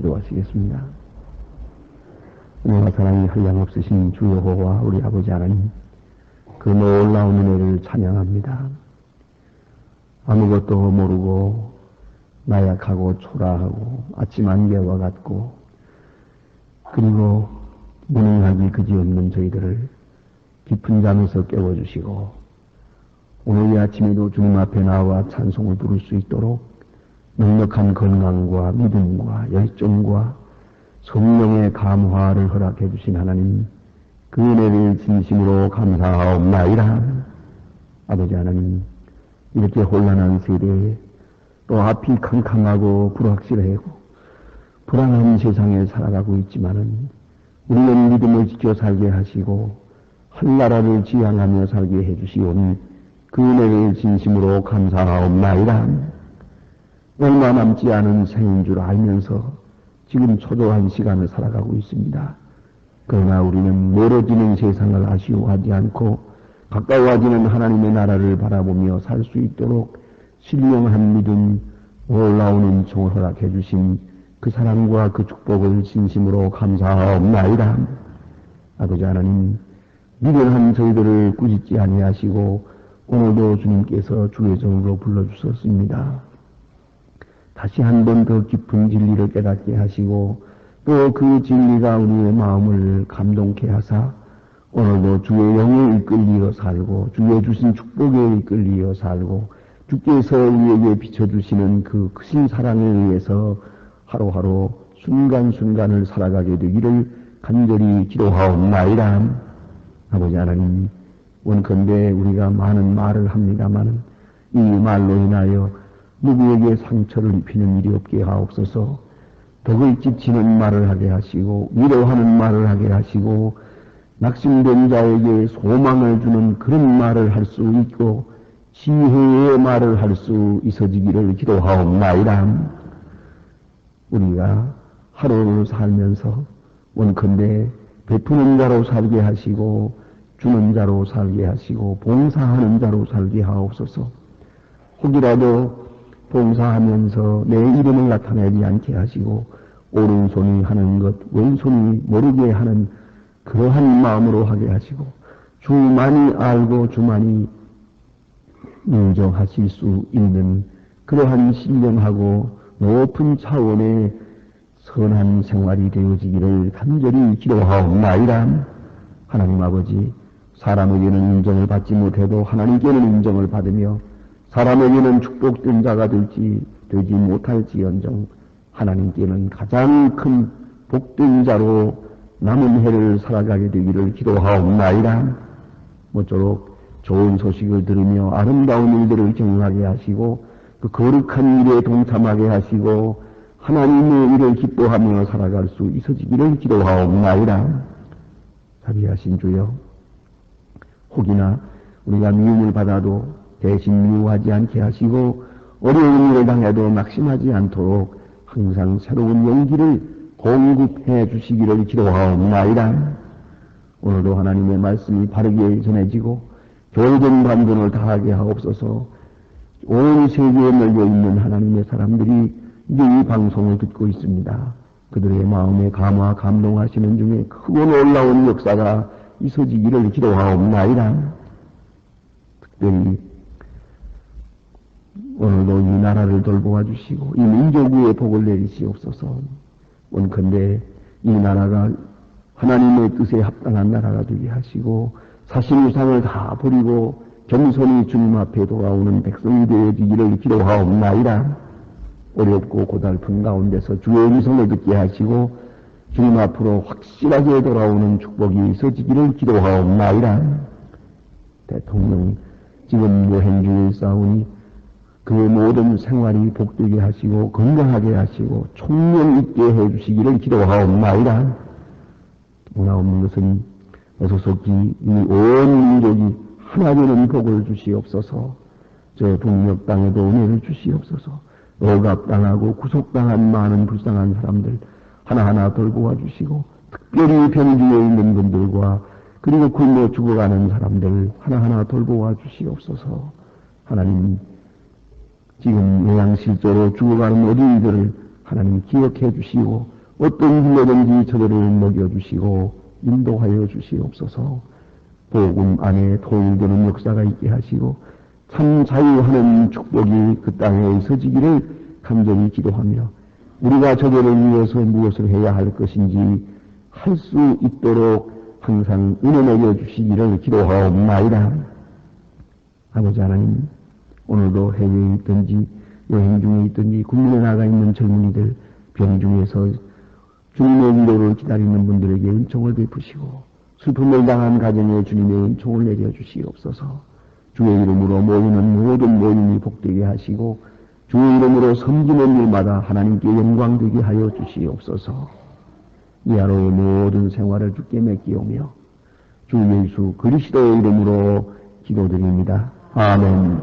기도하시겠습니다. 은혜와 사랑이 한량없으신 주 여호와 우리 아버지 하나님, 그 놀라운 은혜를 찬양합니다. 아무것도 모르고 나약하고 초라하고 아침 안개와 같고 그리고 무능하기 그지없는 저희들을 깊은 잠에서 깨워주시고 오늘 이 아침에도 주님 앞에 나와 찬송을 부를 수 있도록 넉넉한 건강과 믿음과 열정과 성령의 감화를 허락해 주신 하나님, 그 은혜를 진심으로 감사하옵나이다. 아버지 하나님, 이렇게 혼란한 세대에 또 앞이 캄캄하고 불확실하고 불안한 세상에 살아가고 있지만은 우리는 믿음을 지켜 살게 하시고 한나라를 지향하며 살게 해주시오니 그 은혜를 진심으로 감사하옵나이다. 얼마 남지 않은 생인 줄 알면서 지금 초조한 시간을 살아가고 있습니다. 그러나 우리는 멀어지는 세상을 아쉬워하지 않고 가까워지는 하나님의 나라를 바라보며 살 수 있도록 신령한 믿음, 놀라운 은총을 허락해 주신 그 사랑과 그 축복을 진심으로 감사하옵나이다. 아버지 하나님, 미련한 저희들을 꾸짖지 아니하시고 오늘도 주님께서 주의 종으로 불러주셨습니다. 다시 한 번 더 깊은 진리를 깨닫게 하시고 또 그 진리가 우리의 마음을 감동케 하사 오늘도 주의 영에 이끌리어 살고 주의 주신 축복에 이끌리어 살고 주께서 우리에게 비춰주시는 그 크신 사랑에 의해서 하루하루 순간순간을 살아가게 되기를 간절히 기도하옵나이다. 아버지 하나님, 원컨대 우리가 많은 말을 합니다마는 이 말로 인하여 누구에게 상처를 입히는 일이 없게 하옵소서. 덕을 찢치는 말을 하게 하시고 위로하는 말을 하게 하시고 낙심된 자에게 소망을 주는 그런 말을 할 수 있고 지혜의 말을 할 수 있어지기를 기도하옵나이다. 우리가 하루를 살면서 원컨대 베푸는 자로 살게 하시고 주는 자로 살게 하시고 봉사하는 자로 살게 하옵소서. 혹이라도 봉사하면서 내 이름을 나타내지 않게 하시고 오른손이 하는 것 왼손이 모르게 하는 그러한 마음으로 하게 하시고 주만이 알고 주만이 인정하실 수 있는 그러한 신령하고 높은 차원의 선한 생활이 되어지기를 간절히 기도하옵나이다. 하나님 아버지, 사람에게는 인정을 받지 못해도 하나님께는 인정을 받으며 사람에게는 축복된 자가 되지 못할지언정 하나님께는 가장 큰 복된 자로 남은 해를 살아가게 되기를 기도하옵나이다. 모쪼록 좋은 소식을 들으며 아름다운 일들을 경험하게 하시고 그 거룩한 일에 동참하게 하시고 하나님의 일을 기뻐하며 살아갈 수 있어지기를 기도하옵나이다. 자비하신 주여, 혹이나 우리가 미움을 받아도 대신 미워하지 않게 하시고 어려운 일을 당해도 낙심하지 않도록 항상 새로운 용기를 공급해 주시기를 기도하옵나이다. 오늘도 하나님의 말씀이 바르게 전해지고 교회된 반분을 다하게 하옵소서. 온 세계에 널려 있는 하나님의 사람들이 이제 이 방송을 듣고 있습니다. 그들의 마음에 감화 감동하시는 중에 크고 놀라운 역사가 있어지기를 기도하옵나이다. 특별히 오늘도 이 나라를 돌보아 주시고 이 민족 위에 복을 내리시옵소서. 원컨대 이 나라가 하나님의 뜻에 합당한 나라가 되게 하시고 사실우상을 다 버리고 겸손히 주님 앞에 돌아오는 백성이 되어지기를 기도하옵나이다. 어렵고 고달픈 가운데서 주의 음성을 듣게 하시고 주님 앞으로 확실하게 돌아오는 축복이 있어지기를 기도하옵나이다. 대통령 지금 여행 중에 싸우니 그 모든 생활이 복되게 하시고 건강하게 하시고 총명 있게 해주시기를 기도하옵나이다. 원하옵는 것은 어서속히 이 온 민족이 하나 되는 복을 주시옵소서. 저 북녘 땅에도 은혜를 주시옵소서. 억압당하고 구속당한 많은 불쌍한 사람들 하나하나 돌보아 주시고 특별히 병중에 있는 분들과 그리고 굶어 죽어가는 사람들 하나하나 돌보아 주시옵소서. 하나님, 지금 요양실조로 죽어가는 어린이들을 하나님 기억해 주시고 어떤 길로든지 저들을 먹여주시고 인도하여 주시옵소서. 복음 안에 통일되는 역사가 있게 하시고 참 자유하는 축복이 그 땅에 있어지기를 간절히 기도하며 우리가 저들을 위해서 무엇을 해야 할 것인지 할 수 있도록 항상 은혜 내려주시기를 기도하옵나이다. 아버지 하나님, 오늘도 해외에 있든지 여행 중에 있든지 국민에 나가 있는 젊은이들 병 중에서 주님의 위로를 기다리는 분들에게 은총을 베푸시고 슬픔을 당한 가정에 주님의 은총을 내려주시옵소서. 주의 이름으로 모이는 모든 모임이 복되게 하시고 주의 이름으로 섬기는 일마다 하나님께 영광되게 하여 주시옵소서. 이 하루의 모든 생활을 주께 맡기오며 주 예수 그리스도의 이름으로 기도드립니다. 아멘.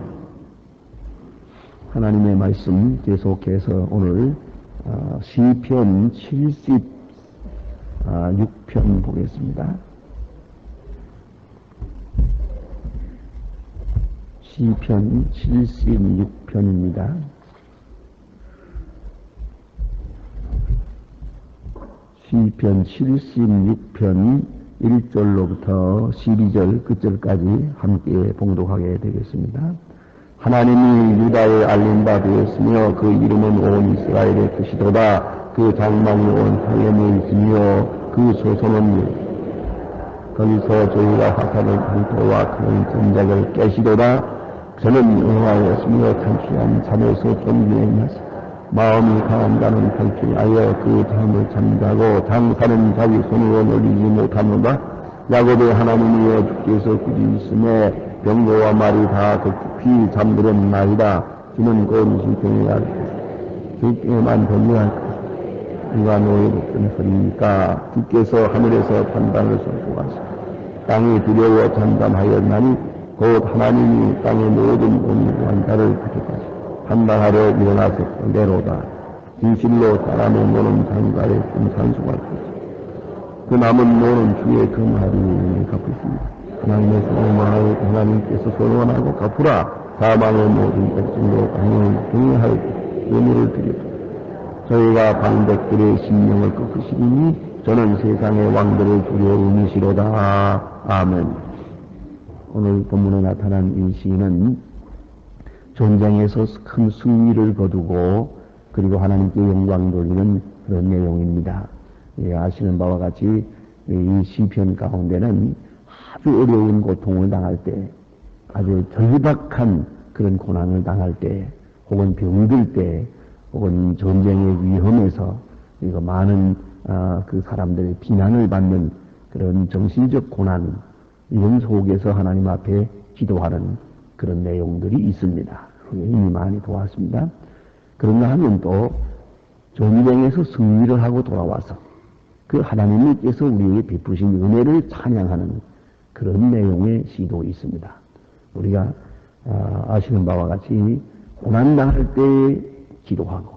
하나님의 말씀 계속해서 오늘 시편 76편 보겠습니다. 시편 76편입니다. 시편 76편 1절로부터 12절 끝절까지 함께 봉독하게 되겠습니다. 하나님이 유다에 알린 바 되었으며 그 이름은 온 이스라엘의 뜻이도다. 그 장막이 온 하렘에 있으며 그 소선은 거기서 저희가 화살을 강토와 큰 전작을 깨시도다. 저는 여호와였으며 탄취한 잠에서 존귀했나서 마음이 강한 자는 탈출하여 그 잠을 잠자고 장사는 자기 손으로 놀리지 못하노다. 야곱의 하나님이여 주께서 굳이 있음에 병거와 말이 다 급히 잠들었나이다. 주는 거룩히 경외할 주께만 경외할 것. 누가 너의 복된 소리니까 주께서 하늘에서 판단을 쏟고하사 땅이 두려워 잠잠하였나니 곧 하나님이 땅의 모든 온유한 자를 부족하시고 판단하려 일어나셨대로다. 진실로 사람의 노는 장가에 금산수가 있다. 그 남은 노는 주의 금하루에 갚으십니다. 하나님의 소망을 하나님께서 소원하고 갚으라. 사망의 모든 백성도 당연히 경외하여 의무를 드렸다. 저희가 방백들의 심령을 꺾으시리니 저는 세상의 왕들을 두려움이시로다. 아멘. 오늘 본문에 나타난 이 시인은 전쟁에서 큰 승리를 거두고 그리고 하나님께 영광 돌리는 그런 내용입니다. 예, 아시는 바와 같이 이 시편 가운데는 아주 어려운 고통을 당할 때, 아주 절박한 그런 고난을 당할 때, 혹은 병들 때, 혹은 전쟁의 위험에서 이거 많은 그 사람들의 비난을 받는 그런 정신적 고난, 이런 속에서 하나님 앞에 기도하는 그런 내용들이 있습니다. 이미 많이 도왔습니다. 그런가 하면 또 전쟁에서 승리를 하고 돌아와서 그 하나님께서 우리에게 베푸신 은혜를 찬양하는 그런 내용의 시도 있습니다. 우리가 아시는 바와 같이 고난당할 때 기도하고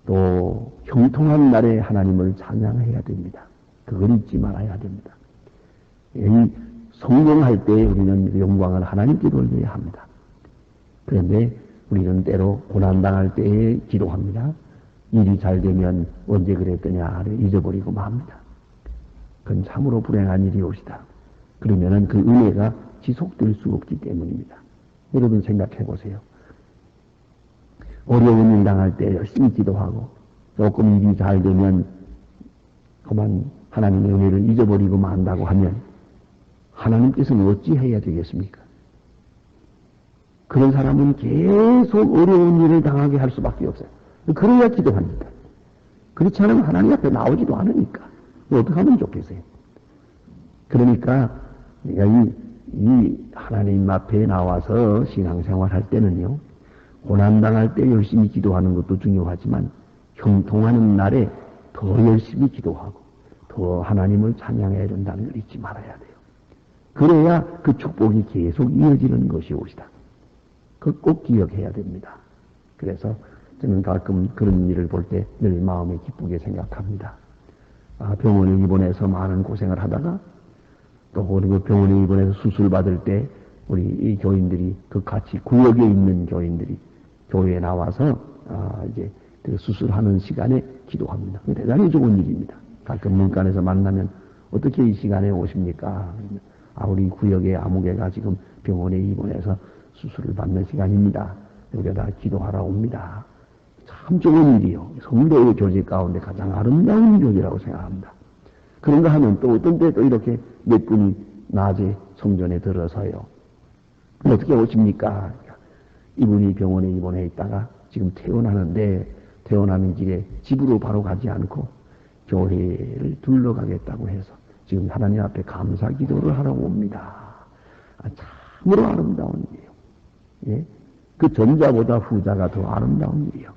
또 형통한 날에 하나님을 찬양해야 됩니다. 그걸 잊지 말아야 됩니다. 성공할 때 우리는 영광을 하나님께 돌려야 합니다. 그런데 우리는 때로 고난당할 때에 기도합니다. 일이 잘 되면 언제 그랬더냐를 잊어버리고 맙니다. 그건 참으로 불행한 일이옵시다. 그러면은 그 은혜가 지속될 수 없기 때문입니다. 여러분 생각해 보세요. 어려운 일 당할 때 열심히 기도하고 조금 일이 잘 되면 그만 하나님의 은혜를 잊어버리고 만다고 하면 하나님께서는 어찌 해야 되겠습니까? 그런 사람은 계속 어려운 일을 당하게 할 수밖에 없어요. 그래야 기도합니다. 그렇지 않으면 하나님 앞에 나오지도 않으니까. 어떻게 하면 좋겠어요? 그러니까 이 하나님 앞에 나와서 신앙생활 할 때는요, 고난당할 때 열심히 기도하는 것도 중요하지만 형통하는 날에 더 열심히 기도하고 더 하나님을 찬양해야 된다는 걸 잊지 말아야 돼요. 그래야 그 축복이 계속 이어지는 것이옵시다. 그걸 꼭 기억해야 됩니다. 그래서 저는 가끔 그런 일을 볼 때 늘 마음에 기쁘게 생각합니다. 병원에 입원해서 많은 고생을 하다가 또 그리고 병원에 입원해서 수술 받을 때 우리 이 교인들이 그 같이 구역에 있는 교인들이 교회에 나와서 이제 수술하는 시간에 기도합니다. 대단히 좋은 일입니다. 가끔 문간에서 만나면 어떻게 이 시간에 오십니까? 우리 구역의 아무개가 지금 병원에 입원해서 수술을 받는 시간입니다. 우리가 기도하러 옵니다. 참 좋은 일이요. 성도의 교제 가운데 가장 아름다운 교제라고 생각합니다. 그런가 하면 또 어떤 때 또 이렇게 몇 분이 낮에 성전에 들어서요. 어떻게 오십니까? 이분이 병원에 입원해 있다가 지금 퇴원하는데 퇴원하는 길에 집으로 바로 가지 않고 교회를 둘러가겠다고 해서 지금 하나님 앞에 감사 기도를 하러 옵니다. 참으로 아름다운 일이에요. 예? 그 전자보다 후자가 더 아름다운 일이요.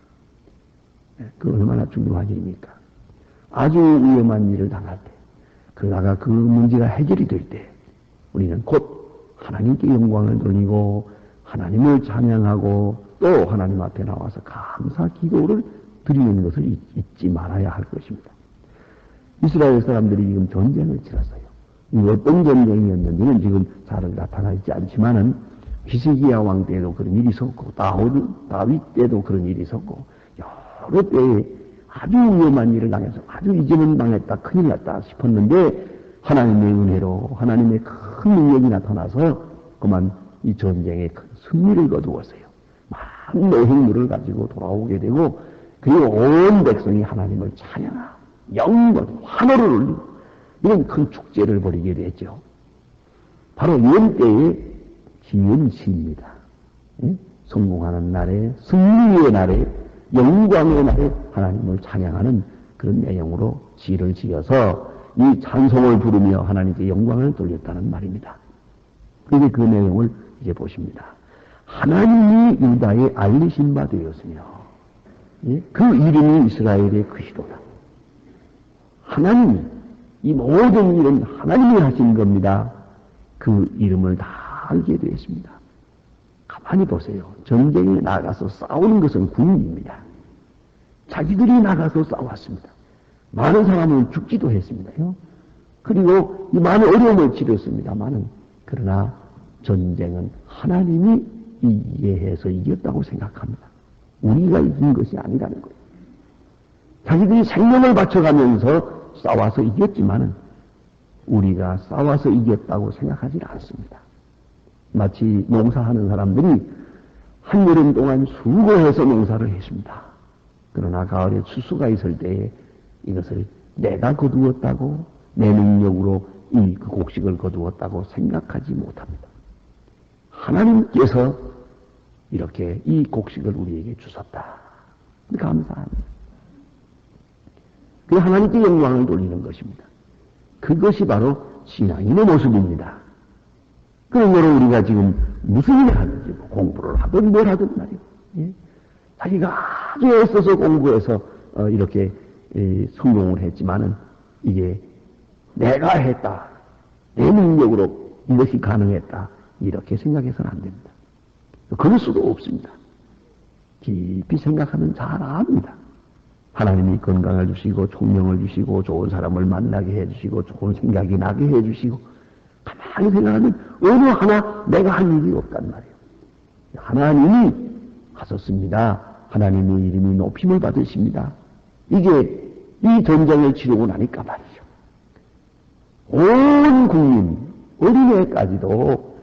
그 얼마나 중요한 일입니까? 아주 위험한 일을 당할 때, 그러다가 그 문제가 해결이 될 때, 우리는 곧 하나님께 영광을 돌리고, 하나님을 찬양하고, 또 하나님 앞에 나와서 감사 기도를 드리는 것을 잊지 말아야 할 것입니다. 이스라엘 사람들이 지금 전쟁을 치렀어요. 이 어떤 전쟁이었는지는 지금 잘 나타나 있지 않지만은, 히스기야 왕 때도 그런 일이 있었고, 다윗 때도 그런 일이 있었고, 여러 때에 아주 위험한 일을 당해서 아주 이제는 당했다, 큰일 났다 싶었는데 하나님의 은혜로 하나님의 큰 능력이 나타나서 그만 이 전쟁에 큰 승리를 거두었어요. 많은 노획물을 가지고 돌아오게 되고 그리고 온 백성이 하나님을 찬양하고 영광, 환호를 올리고 이런 큰 축제를 벌이게 됐죠. 바로 이런 때에 지은 시입니다. 성공하는 날에, 승리의 날에, 영광의 날에 하나님을 찬양하는 그런 내용으로 시를 지어서 이 찬송을 부르며 하나님께 영광을 돌렸다는 말입니다. 그런데 그 내용을 이제 보십니다. 하나님이 유다에 알리신 바 되었으며 그 이름이 이스라엘의 그리스도다. 하나님이 이 모든 일은 하나님이 하신 겁니다. 그 이름을 다 알게 되었습니다. 가만히 보세요. 전쟁에 나가서 싸우는 것은 군인입니다. 자기들이 나가서 싸웠습니다. 많은 사람은 죽기도 했습니다요. 그리고 이 많은 어려움을 치렀습니다만은 그러나 전쟁은 하나님이 이해해서 이겼다고 생각합니다. 우리가 이긴 것이 아니라는 거예요. 자기들이 생명을 바쳐가면서 싸워서 이겼지만은 우리가 싸워서 이겼다고 생각하지 않습니다. 마치 농사하는 사람들이 한여름 동안 수고해서 농사를 했습니다. 그러나 가을에 추수가 있을 때에 이것을 내가 거두었다고 내 능력으로 이 그 곡식을 거두었다고 생각하지 못합니다. 하나님께서 이렇게 이 곡식을 우리에게 주셨다. 감사합니다. 그 하나님께 영광을 돌리는 것입니다. 그것이 바로 신앙인의 모습입니다. 그러므로 우리가 지금 무슨 일을 하든지 공부를 하든 뭘 하든 말이에요. 예? 자기가 아주 애써서 공부해서 이렇게 성공을 했지만은 이게 내가 했다. 내 능력으로 이것이 가능했다. 이렇게 생각해서는 안 됩니다. 그럴 수도 없습니다. 깊이 생각하면 잘 압니다. 하나님이 건강을 주시고 총명을 주시고 좋은 사람을 만나게 해주시고 좋은 생각이 나게 해주시고 가만히 생각하면 어느 하나 내가 한 일이 없단 말이에요. 하나님이 하셨습니다. 하나님의 이름이 높임을 받으십니다. 이게 이 전쟁을 치르고 나니까 말이죠. 온 국민, 어린애까지도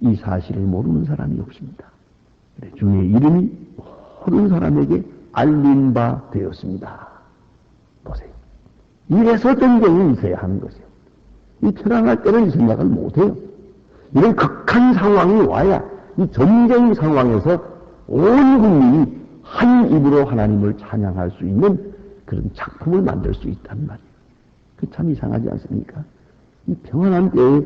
이 사실을 모르는 사람이 없습니다. 주의 이름이 모든 사람에게 알린 바 되었습니다. 보세요. 이래서 전쟁이 있어야 하는 것이에요. 이 편안할 때는 이 생각을 못해요. 이런 극한 상황이 와야 이 전쟁 상황에서 온 국민이 한 입으로 하나님을 찬양할 수 있는 그런 작품을 만들 수 있단 말이에요. 그 참 이상하지 않습니까? 이 평안한 때에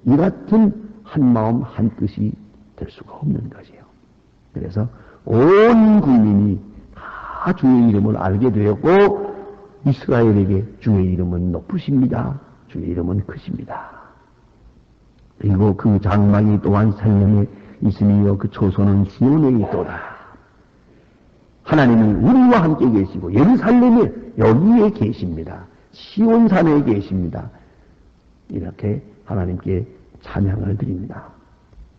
이 같은 한 마음 한 뜻이 될 수가 없는 것이에요. 그래서 온 국민이 다 주의 이름을 알게 되었고 이스라엘에게 주의 이름은 높으십니다. 주의 이름은 크십니다. 그리고 그 장막이 또한 살렘에 있으며 그 초소는 시온에 있도다. 하나님이 우리와 함께 계시고 예루살렘에 여기에 계십니다. 시온산에 계십니다. 이렇게 하나님께 찬양을 드립니다.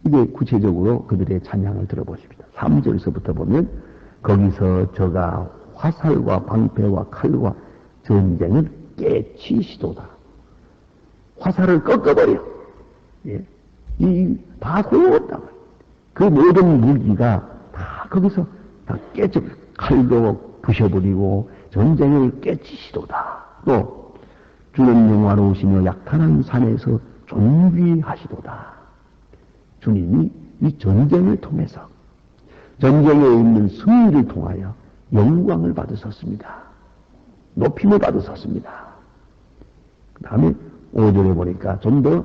이게 구체적으로 그들의 찬양을 들어보십니다. 3절서부터 보면 거기서 저가 화살과 방패와 칼과 전쟁을 깨치시도다. 화살을 꺾어버려. 예. 다 소용없다. 그 모든 무기가 다 거기서 다 깨져, 칼도 부셔버리고 전쟁을 깨치시도다. 또 주는 영화로우시며 약탄한 산에서 존귀하시도다. 주님이 이 전쟁을 통해서 전쟁에 있는 승리를 통하여 영광을 받으셨습니다. 높임을 받으셨습니다. 그 다음에 5절에 보니까 좀 더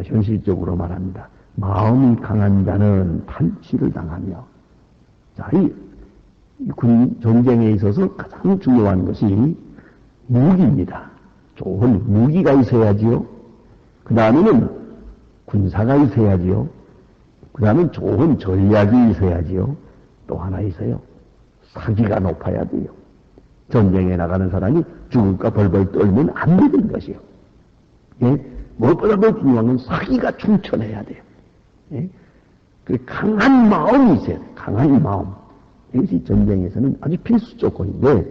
현실적으로 말합니다. 마음이 강한 자는 탈취를 당하며, 자, 이 군 전쟁에 있어서 가장 중요한 것이 무기입니다. 좋은 무기가 있어야지요. 그 다음에는 군사가 있어야지요. 그 다음에 좋은 전략이 있어야지요. 또 하나 있어요. 사기가 높아야 돼요. 전쟁에 나가는 사람이 죽을까 벌벌 떨면 안 되는 것이요. 예? 무엇보다도 중요한 건 사기가 충천해야 돼요. 예? 그 강한 마음이 있어야 돼요. 강한 마음. 이것이 전쟁에서는 아주 필수 조건인데,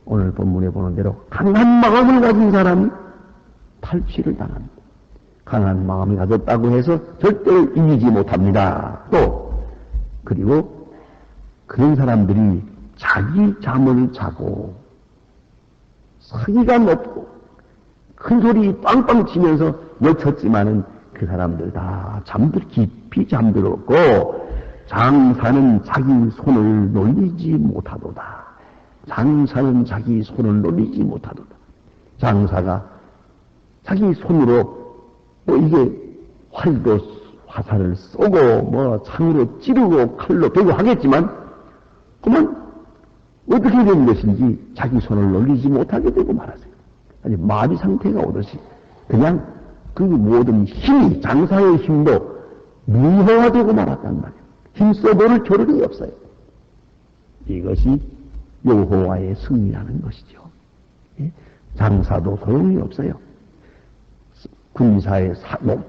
오늘 본문에 보는 대로 강한 마음을 가진 사람이 탈취를 당합니다. 강한 마음을 가졌다고 해서 절대 이기지 못합니다. 또 그리고 그런 사람들이 자기 잠을 자고 사기가 높고 큰 소리 빵빵 치면서 외쳤지만은 그 사람들 다 깊이 잠들었고, 장사는 자기 손을 놀리지 못하도다. 장사는 자기 손을 놀리지 못하도다. 장사가 자기 손으로 뭐 이게 활도 화살을 쏘고 뭐 창으로 찌르고 칼로 베고 하겠지만, 그만 어떻게 된 것인지 자기 손을 놀리지 못하게 되고 말하세요. 아니 마비 상태가 오듯이 그냥 그 모든 힘이, 장사의 힘도 무효화되고 말았단 말이에요. 힘써볼 겨를이 없어요. 이것이 여호와의 승리라는 것이죠. 예? 장사도 소용이 없어요. 군사의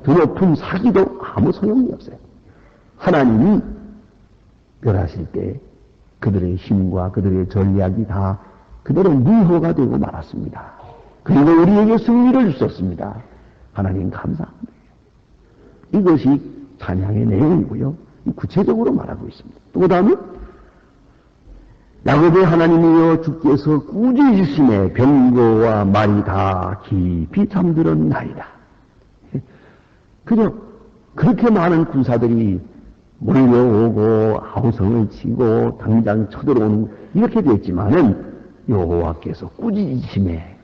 드높은 사기도 아무 소용이 없어요. 하나님이 멸하실 때 그들의 힘과 그들의 전략이 다 그대로 무효가 되고 말았습니다. 그리고 우리에게 승리를 주셨습니다. 하나님 감사합니다. 이것이 찬양의 내용이고요. 구체적으로 말하고 있습니다. 또 그 다음에 야곱의 하나님이여 주께서 꾸짖으심에 병거와 말이 다 깊이 잠들었나이다. 그냥 그렇게 많은 군사들이 몰려오고 아우성을 치고 당장 쳐들어오는 이렇게 됐지만은 여호와께서 꾸짖으심에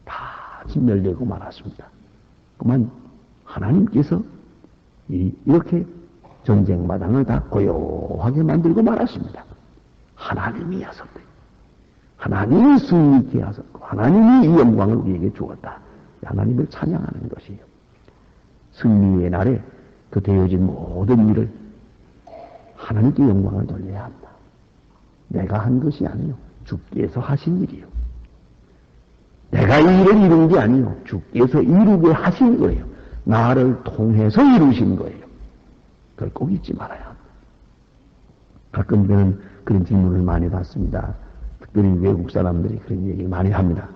다 진멸되고 말았습니다. 그만 하나님께서 이렇게 전쟁 마당을 다 고요하게 만들고 말았습니다. 하나님이 하셨대. 하나님이 승리케 하셨고 하나님이 이 영광을 우리에게 주었다. 하나님을 찬양하는 것이에요. 승리의 날에 그 되어진 모든 일을 하나님께 영광을 돌려야 한다. 내가 한 것이 아니요, 주께서 하신 일이요. 내가 이 일을 이룬 게 아니요, 주께서 이루게 하신 거예요. 나를 통해서 이루신 거예요. 그걸 꼭 잊지 말아야 합니다. 가끔 저는 그런 질문을 많이 받습니다. 특별히 외국 사람들이 그런 얘기를 많이 합니다.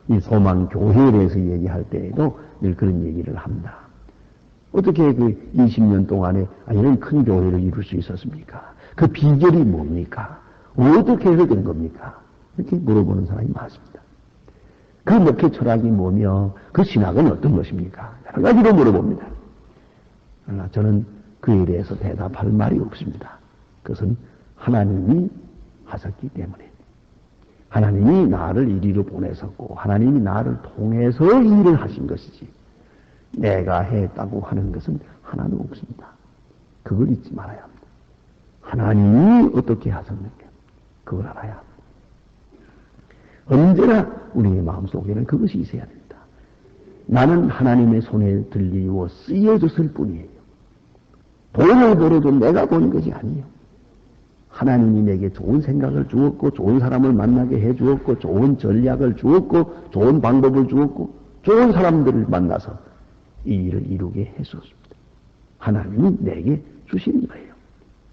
이 소망 교회에 대해서 얘기할 때에도 늘 그런 얘기를 합니다. 어떻게 그 20년 동안에 이런 큰 교회를 이룰 수 있었습니까? 그 비결이 뭡니까? 어떻게 해서 된 겁니까? 이렇게 물어보는 사람이 많습니다. 그 목회 철학이 뭐며 그 신학은 어떤 것입니까? 여러 가지로 물어봅니다. 그러나 저는 그에 대해서 대답할 말이 없습니다. 그것은 하나님이 하셨기 때문에, 하나님이 나를 이리로 보내셨고 하나님이 나를 통해서 이 일을 하신 것이지 내가 했다고 하는 것은 하나도 없습니다. 그걸 잊지 말아야 합니다. 하나님이 어떻게 하셨는가 그걸 알아야 합니다. 언제나 우리의 마음속에는 그것이 있어야 됩니다. 나는 하나님의 손에 들리고 쓰여졌을 뿐이에요. 돈을 벌어도 내가 버는 것이 아니에요. 하나님이 내게 좋은 생각을 주었고 좋은 사람을 만나게 해주었고 좋은 전략을 주었고 좋은 방법을 주었고 좋은 사람들을 만나서 이 일을 이루게 해주었습니다. 하나님이 내게 주신 거예요.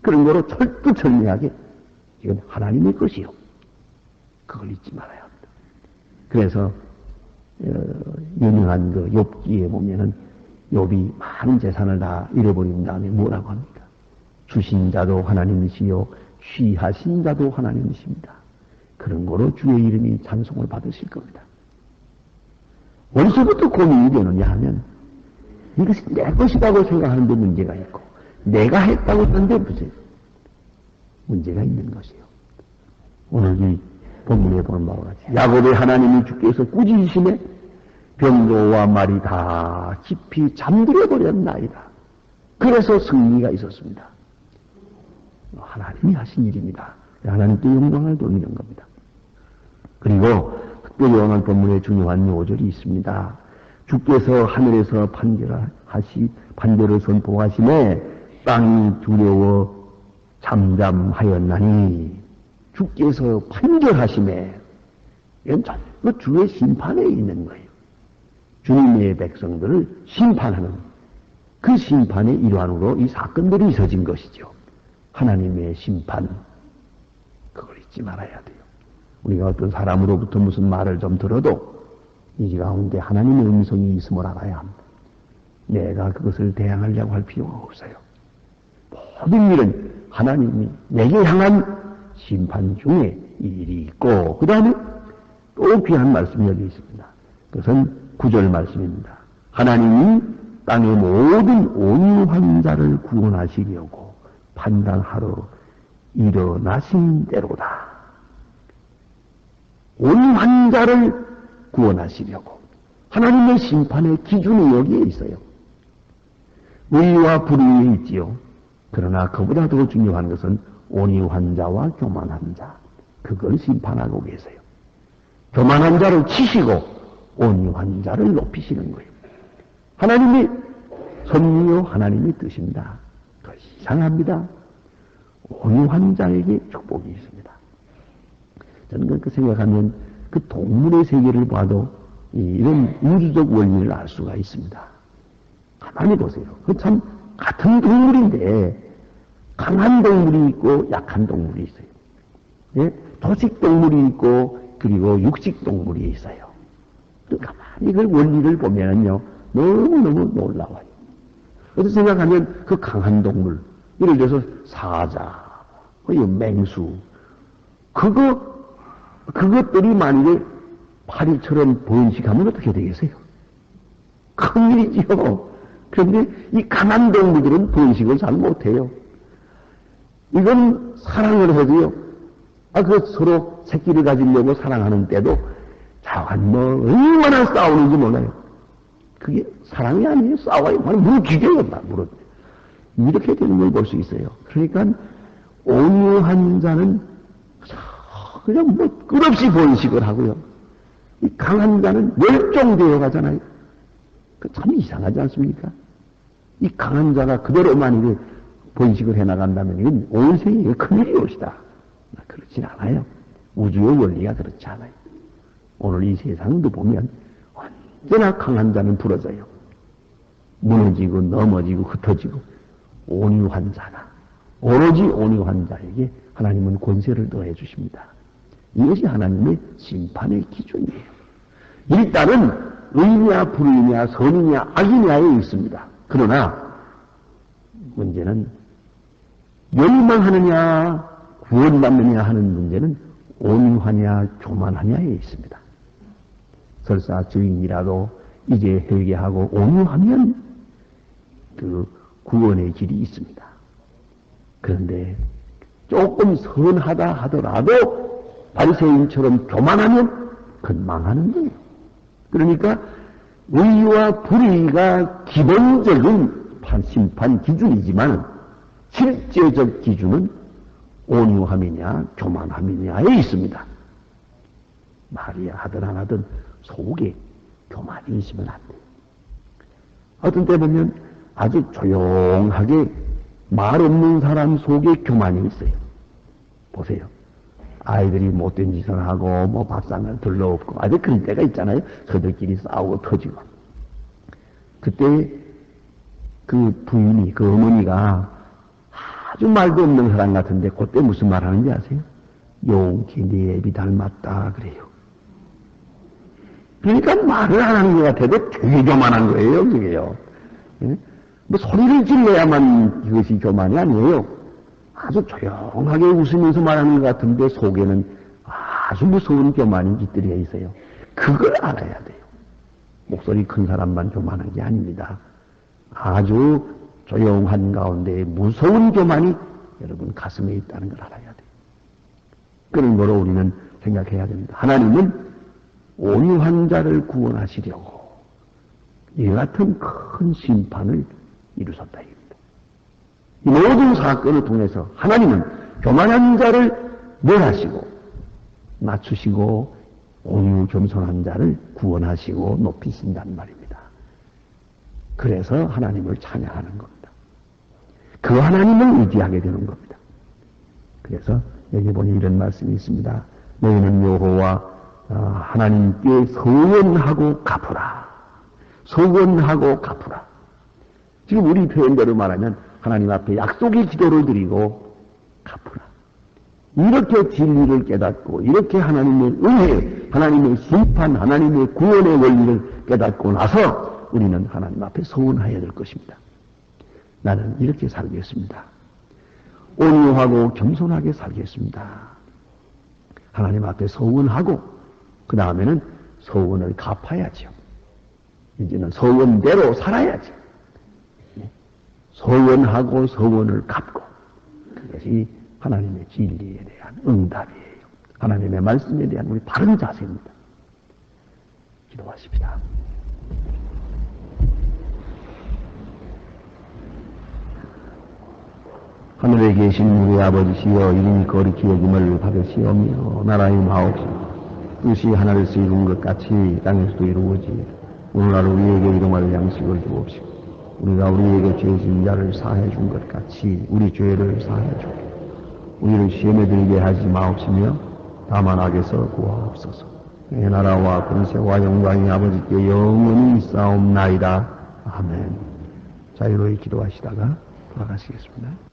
그런 거로 철두철미하게 이건 하나님의 것이요. 그걸 잊지 말아야 합니다. 그래서 유명한 그 욥기에 보면은 욥이 많은 재산을 다 잃어버린 다음에 뭐라고 합니까? 주신 자도 하나님이시요 취하신 자도 하나님이십니다. 그런 거로 주의 이름이 찬송을 받으실 겁니다. 어디서부터 고민이 되느냐 하면 이것이 내 것이라고 생각하는데 문제가 있고 내가 했다고 하는데 문제가 있는 것이에요. 오늘 이 본문에 보는 바와 같이 야곱의 하나님이 주께서 꾸짖으심에 병조와 말이 다 깊이 잠들어 버렸나이다. 그래서 승리가 있었습니다. 하나님이 하신 일입니다. 하나님께 영광을 돌리는 겁니다. 그리고 특별히 오늘 본문에 중요한 요절이 있습니다. 주께서 하늘에서 판결을 선포하심에 땅이 두려워 잠잠하였나니 주께서 판결하심에 이건 전부 주의 심판에 있는 거예요. 주님의 백성들을 심판하는 그 심판의 일환으로 이 사건들이 있어진 것이죠. 하나님의 심판, 그걸 잊지 말아야 돼요. 우리가 어떤 사람으로부터 무슨 말을 좀 들어도 이 가운데 하나님의 음성이 있음을 알아야 합니다. 내가 그것을 대항하려고 할 필요가 없어요. 모든 일은 하나님이 내게 향한 심판 중에 일이 있고 그 다음에 또 귀한 말씀이 여기 있습니다. 그것은 9절 말씀입니다. 하나님이 땅의 모든 온유한 자를 구원하시려고 판단하러 일어나신 대로다. 온유한 자를 구원하시려고 하나님의 심판의 기준이 여기에 있어요. 의와 불의에 있지요. 그러나 그보다 더 중요한 것은 온유한 자와 교만한 자, 그걸 심판하고 계세요. 교만한 자를 치시고 온유한 자를 높이시는 거예요. 하나님이 섭리요 하나님의 뜻입니다. 그것이 이상합니다. 온유한 자에게 축복이 있습니다. 저는 그렇게 생각하면 그 동물의 세계를 봐도 이런 우주적 원리를 알 수가 있습니다. 가만히 보세요. 그 참 같은 동물인데 강한 동물이 있고 약한 동물이 있어요. 예? 도식 동물이 있고 그리고 육식 동물이 있어요. 가만히 그 원리를 보면요 너무너무 놀라워요. 어떻게 생각하면 그 강한 동물, 예를 들어서 사자, 맹수, 그것들이 만약에 파리처럼 번식하면 어떻게 되겠어요? 큰일이지요. 그런데 이 강한 동물들은 번식을 잘 못해요. 이건 사랑을 해도요. 서로 새끼를 가지려고 사랑하는 때도 자관 얼마나 싸우는지 몰라요. 그게 사랑이 아니에요. 싸워요. 물어 죽여요. 물어. 이렇게 되는 걸 볼 수 있어요. 그러니까 온유한 자는 그냥 끝없이 번식을 하고요. 이 강한 자는 멸종되어 가잖아요. 참 이상하지 않습니까? 이 강한 자가 그대로만 이게 번식을 해나간다면 이건 온 세계에 큰일이 올시다. 그렇진 않아요. 우주의 원리가 그렇지 않아요. 오늘 이 세상도 보면 언제나 강한 자는 부러져요. 무너지고 넘어지고 흩어지고 온유한 자나 오로지 온유한 자에게 하나님은 권세를 더해 주십니다. 이것이 하나님의 심판의 기준이에요. 일단은 의냐 불의냐 선이냐 악이냐에 있습니다. 그러나 문제는 멸망하느냐 구원받느냐 하는 문제는 온유하냐 교만하냐에 있습니다. 설사 죄인이라도 이제 회개하고 온유하면 그 구원의 길이 있습니다. 그런데 조금 선하다 하더라도 바리새인처럼 교만하면 그건 망하는 거예요. 그러니까 의와 불의가 기본적인 심판 기준이지만 실제적 기준은 온유함이냐 교만함이냐에 있습니다. 말이 하든 안 하든 속에 교만이 있으면 안 돼요. 어떤 때 보면 아주 조용하게 말 없는 사람 속에 교만이 있어요. 보세요. 아이들이 못된 짓을 하고 밥상을 들러엎고 아주 그런 때가 있잖아요. 저들끼리 싸우고 터지고. 그때 그 부인이 그 어머니가 아주 말도 없는 사람 같은데 그때 무슨 말 하는지 아세요? 용케 네 애비 닮았다 그래요. 그러니까 말을 안 하는 것 같아도 되게 교만한 거예요, 그게요. 예? 뭐 소리를 질러야만 이것이 교만이 아니에요. 아주 조용하게 웃으면서 말하는 것 같은데 속에는 아주 무서운 교만이 깃들여 있어요. 그걸 알아야 돼요. 목소리 큰 사람만 교만한 게 아닙니다. 아주 조용한 가운데 무서운 교만이 여러분 가슴에 있다는 걸 알아야 돼요. 그런 거로 우리는 생각해야 됩니다. 하나님은 온유한 자를 구원하시려고 이 같은 큰 심판을 이루셨다. 이 모든 사건을 통해서 하나님은 교만한 자를 멸하시고 낮추시고 온유 겸손한 자를 구원하시고 높이신단 말입니다. 그래서 하나님을 찬양하는 겁니다. 그 하나님을 의지하게 되는 겁니다. 그래서 여기 보니 이런 말씀이 있습니다. 너희는 여호와 하나님께 서원하고 갚으라. 서원하고 갚으라. 지금 우리 표현대로 말하면 하나님 앞에 약속의 기도를 드리고 갚으라. 이렇게 진리를 깨닫고 이렇게 하나님의 은혜, 하나님의 심판, 하나님의 구원의 원리를 깨닫고 나서 우리는 하나님 앞에 서원해야 될 것입니다. 나는 이렇게 살겠습니다. 온유하고 겸손하게 살겠습니다. 하나님 앞에 서원하고 그 다음에는 서원을 갚아야죠. 이제는 서원대로 살아야죠. 서원하고 서원을 갚고 그것이 하나님의 진리에 대한 응답이에요. 하나님의 말씀에 대한 우리 바른 자세입니다. 기도하십시다. 하늘에 계신 우리 아버지시여 이름이 거룩히 여김을 받으시오며 나라의 마옵시며 뜻이 하늘에서 이룬 것 같이 땅에서도 이루어지며 오늘날 우리에게 일용할 양식을 주옵시고 우리가 우리에게 죄진 자를 사해 준 것 같이 우리 죄를 사해 주옵시고 우리를 시험에 들게 하지 마옵시며 다만 악에서 구하옵소서. 내 나라와 권세와 영광이 아버지께 영원히 있사옵나이다. 아멘. 자유로이 기도하시다가 돌아가시겠습니다.